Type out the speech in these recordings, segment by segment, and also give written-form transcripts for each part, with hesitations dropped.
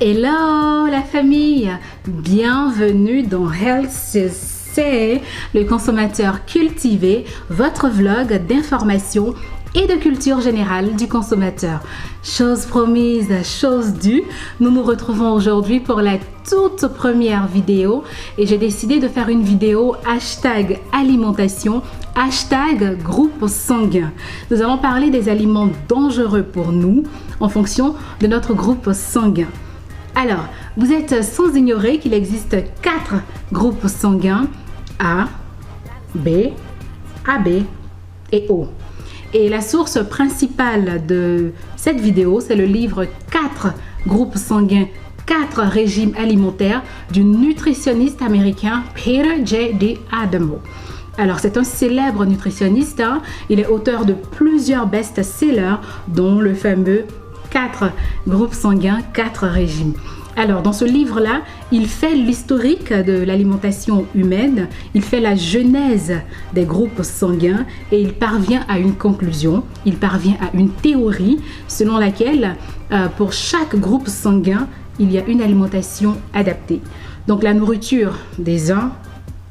Hello la famille, bienvenue dans Health C'est le consommateur cultivé, votre vlog d'information et de culture générale du consommateur. Chose promise, chose due, nous nous retrouvons aujourd'hui pour la toute première vidéo et j'ai décidé de faire une vidéo hashtag alimentation, hashtag groupe sanguin. Nous allons parler des aliments dangereux pour nous en fonction de notre groupe sanguin. Alors, vous êtes sans ignorer qu'il existe 4 groupes sanguins A, B, AB et O. Et la source principale de cette vidéo, c'est le livre 4 groupes sanguins, 4 régimes alimentaires du nutritionniste américain Peter J. D'Adamo. Alors, c'est un célèbre nutritionniste, il est auteur de plusieurs best-sellers, dont le fameux 4 groupes sanguins, 4 régimes. Alors, dans ce livre-là, il fait l'historique de l'alimentation humaine, il fait la genèse des groupes sanguins et il parvient à une conclusion, il parvient à une théorie selon laquelle pour chaque groupe sanguin, il y a une alimentation adaptée. Donc, la nourriture des uns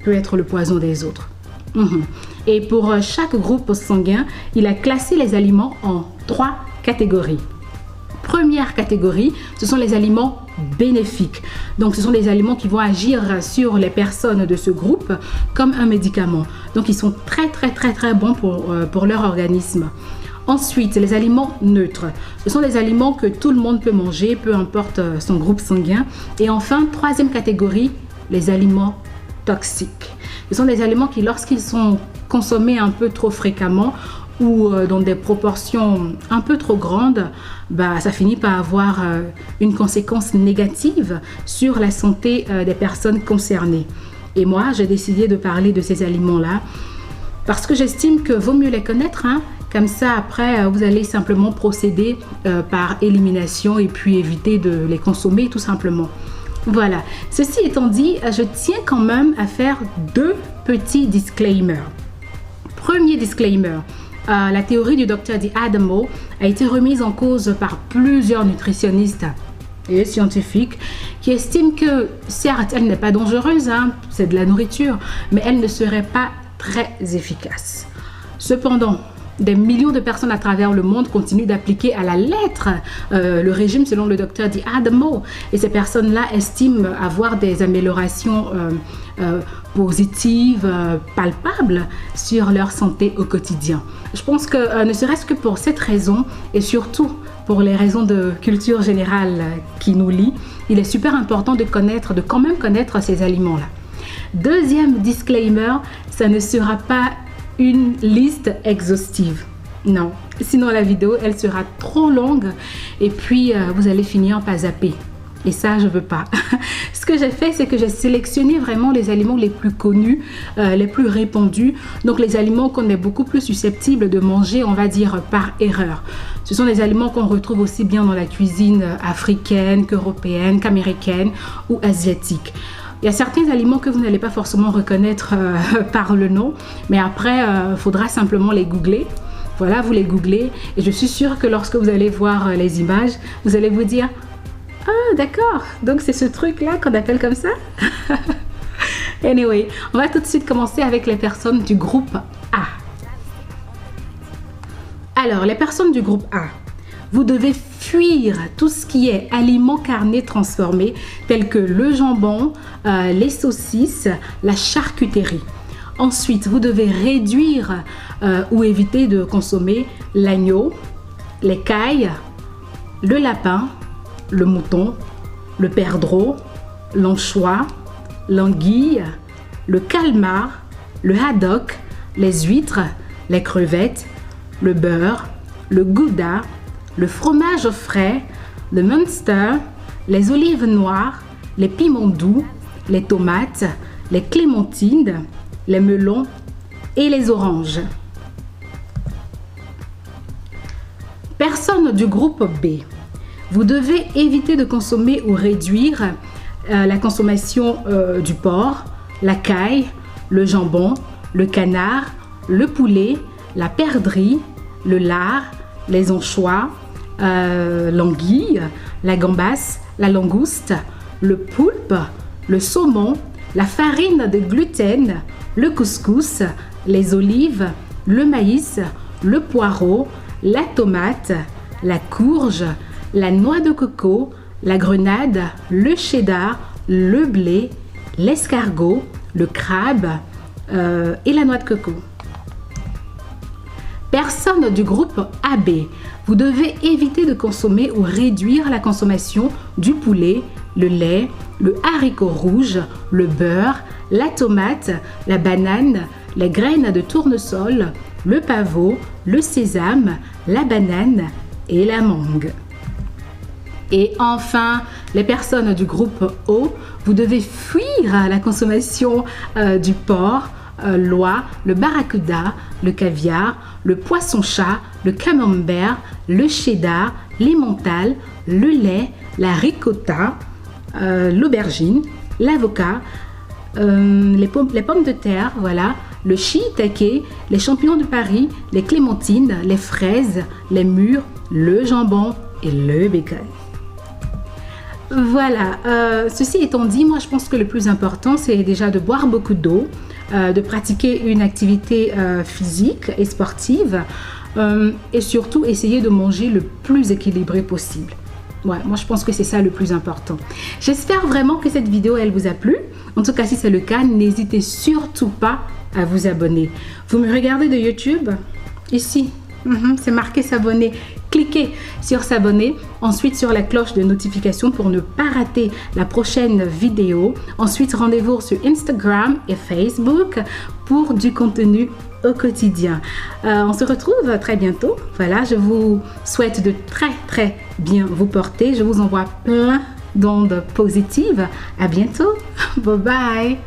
peut être le poison des autres. Et pour chaque groupe sanguin, il a classé les aliments en 3 catégories. Première catégorie, ce sont les aliments bénéfiques. Donc, ce sont des aliments qui vont agir sur les personnes de ce groupe comme un médicament. Donc, ils sont très bons pour leur organisme. Ensuite, les aliments neutres. Ce sont des aliments que tout le monde peut manger, peu importe son groupe sanguin. Et enfin, troisième catégorie, les aliments toxiques. Ce sont des aliments qui, lorsqu'ils sont consommés un peu trop fréquemment, ou dans des proportions un peu trop grandes, ça finit par avoir une conséquence négative sur la santé des personnes concernées. Et moi, j'ai décidé de parler de ces aliments-là parce que j'estime que vaut mieux les connaître. Comme ça, après, vous allez simplement procéder par élimination et puis éviter de les consommer tout simplement. Voilà. Ceci étant dit, je tiens quand même à faire 2 petits disclaimers. Premier disclaimer. La théorie du Dr. D'Adamo a été remise en cause par plusieurs nutritionnistes et scientifiques qui estiment que, certes, elle n'est pas dangereuse, c'est de la nourriture, mais elle ne serait pas très efficace. Cependant, des millions de personnes à travers le monde continuent d'appliquer à la lettre le régime selon le Dr. D'Adamo et ces personnes-là estiment avoir des améliorations positives, palpables sur leur santé au quotidien. Je pense que ne serait-ce que pour cette raison et surtout pour les raisons de culture générale qui nous lient, il est super important de quand même connaître ces aliments-là. Deuxième disclaimer, ça ne sera pas une liste exhaustive. Non, sinon la vidéo, elle sera trop longue et puis vous allez finir par zapper. Et ça, je veux pas. Ce que j'ai fait, c'est que j'ai sélectionné vraiment les aliments les plus connus, les plus répandus. Donc, les aliments qu'on est beaucoup plus susceptible de manger, on va dire, par erreur. Ce sont des aliments qu'on retrouve aussi bien dans la cuisine africaine qu'européenne, qu'américaine ou asiatique. Il y a certains aliments que vous n'allez pas forcément reconnaître par le nom, mais après, il faudra simplement les googler. Voilà, vous les googlez et je suis sûre que lorsque vous allez voir les images, vous allez vous dire « Ah, d'accord, donc c'est ce truc-là qu'on appelle comme ça ?» Anyway, on va tout de suite commencer avec les personnes du groupe A. Alors, les personnes du groupe A, vous devez fuir tout ce qui est aliments carnés transformés tels que le jambon, les saucisses, la charcuterie. Ensuite, vous devez réduire ou éviter de consommer l'agneau, les cailles, le lapin, le mouton, le perdreau, l'anchois, l'anguille, le calmar, le haddock, les huîtres, les crevettes, le beurre, le gouda, le fromage frais, le Munster, les olives noires, les piments doux, les tomates, les clémentines, les melons et les oranges. Personnes du groupe B, vous devez éviter de consommer ou réduire la consommation du porc, la caille, le jambon, le canard, le poulet, la perdrix, le lard, les anchois, l'anguille, la gambasse, la langouste, le poulpe, le saumon, la farine de gluten, le couscous, les olives, le maïs, le poireau, la tomate, la courge, la noix de coco, la grenade, le cheddar, le blé, l'escargot, le crabe et la noix de coco. Personnes du groupe AB, vous devez éviter de consommer ou réduire la consommation du poulet, le lait, le haricot rouge, le beurre, la tomate, la banane, les graines de tournesol, le pavot, le sésame, la banane et la mangue. Et enfin, les personnes du groupe O, vous devez fuir la consommation du porc, l'oie, le barracuda, le caviar, le poisson-chat, le camembert, le cheddar, l'emmental, le lait, la ricotta, l'aubergine, l'avocat, les pommes de terre, voilà, le shiitake, les champignons de Paris, les clémentines, les fraises, les mûres, le jambon et le bacon. Voilà, ceci étant dit, moi je pense que le plus important c'est déjà de boire beaucoup d'eau, de pratiquer une activité physique et sportive et surtout essayer de manger le plus équilibré possible. Ouais, moi je pense que c'est ça le plus important. J'espère vraiment que cette vidéo elle vous a plu. En tout cas, si c'est le cas, n'hésitez surtout pas à vous abonner. Vous me regardez de YouTube, ici, c'est marqué s'abonner. Cliquez sur s'abonner, ensuite sur la cloche de notification pour ne pas rater la prochaine vidéo. Ensuite, rendez-vous sur Instagram et Facebook pour du contenu au quotidien. On se retrouve très bientôt. Voilà, je vous souhaite de très bien vous porter. Je vous envoie plein d'ondes positives. À bientôt. Bye bye.